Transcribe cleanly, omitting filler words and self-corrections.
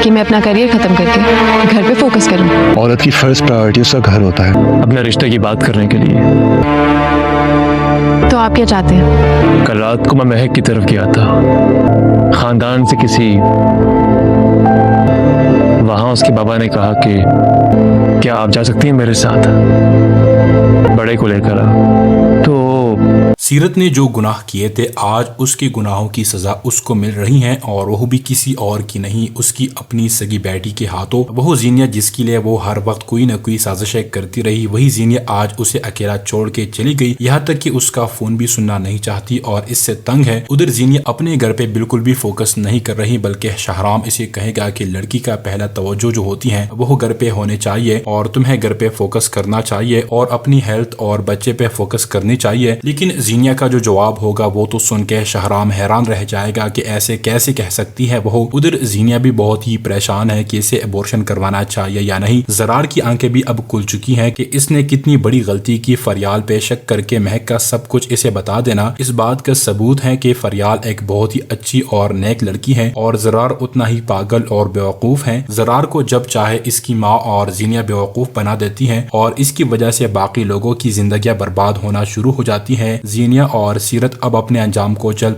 کہ میں اپنا کریئر ختم کر کے گھر پہ فوکس کروں. عورت کی فرسٹ پرائیورٹی اس کا گھر ہوتا ہے. اپنے رشتے کی بات کرنے کے لیے. تو آپ کیا چاہتے ہیں؟ کل رات کو میں مہک کی طرف گیا تھا، خاندان سے کسی. وہاں اس کے بابا نے کہا کہ کیا آپ جا سکتی ہیں میرے ساتھ، بڑے کو لے کر. تو سیرت نے جو گناہ کیے تھے آج اس کے گناہوں کی سزا اس کو مل رہی ہیں، اور وہ بھی کسی اور کی نہیں، اس کی اپنی سگی بیٹی کے ہاتھوں. وہ زینیا جس کے لیے وہ ہر وقت کوئی نہ کوئی سازشیں کرتی رہی، وہی زینیا آج اسے اکیلا چھوڑ کے چلی گئی، یہاں تک کہ اس کا فون بھی سننا نہیں چاہتی اور اس سے تنگ ہے. ادھر زینیا اپنے گھر پہ بالکل بھی فوکس نہیں کر رہی، بلکہ شہرام اسے کہے گا کہ لڑکی کا پہلا توجہ جو ہوتی ہے وہ گھر پہ ہونے چاہیے، اور تمہیں گھر پہ فوکس کرنا چاہیے اور اپنی ہیلتھ اور بچے پہ فوکس کرنی چاہیے. لیکن زینیا کا جو جواب ہوگا وہ تو سن کے شہرام حیران رہ جائے گا کہ ایسے کیسے کہہ سکتی ہے وہ. ادھر زینیا بھی بہت ہی پریشان ہے کہ اسے ابورشن کروانا چاہیے یا نہیں. زرار کی آنکھیں بھی اب کھل چکی ہیں کہ اس نے کتنی بڑی غلطی کی. فریال پہ شک کر کے مہک کا سب کچھ اسے بتا دینا اس بات کا ثبوت ہے کہ فریال ایک بہت ہی اچھی اور نیک لڑکی ہے، اور زرار اتنا ہی پاگل اور بیوقوف ہے. زرار کو جب چاہے اس کی ماں اور زینیا بیوقوف بنا دیتی ہے، اور اس کی وجہ سے باقی لوگوں کی زندگیاں برباد ہونا شروع ہو جاتی ہے. زینیا اور سیرت اب اپنے انجام کو جلد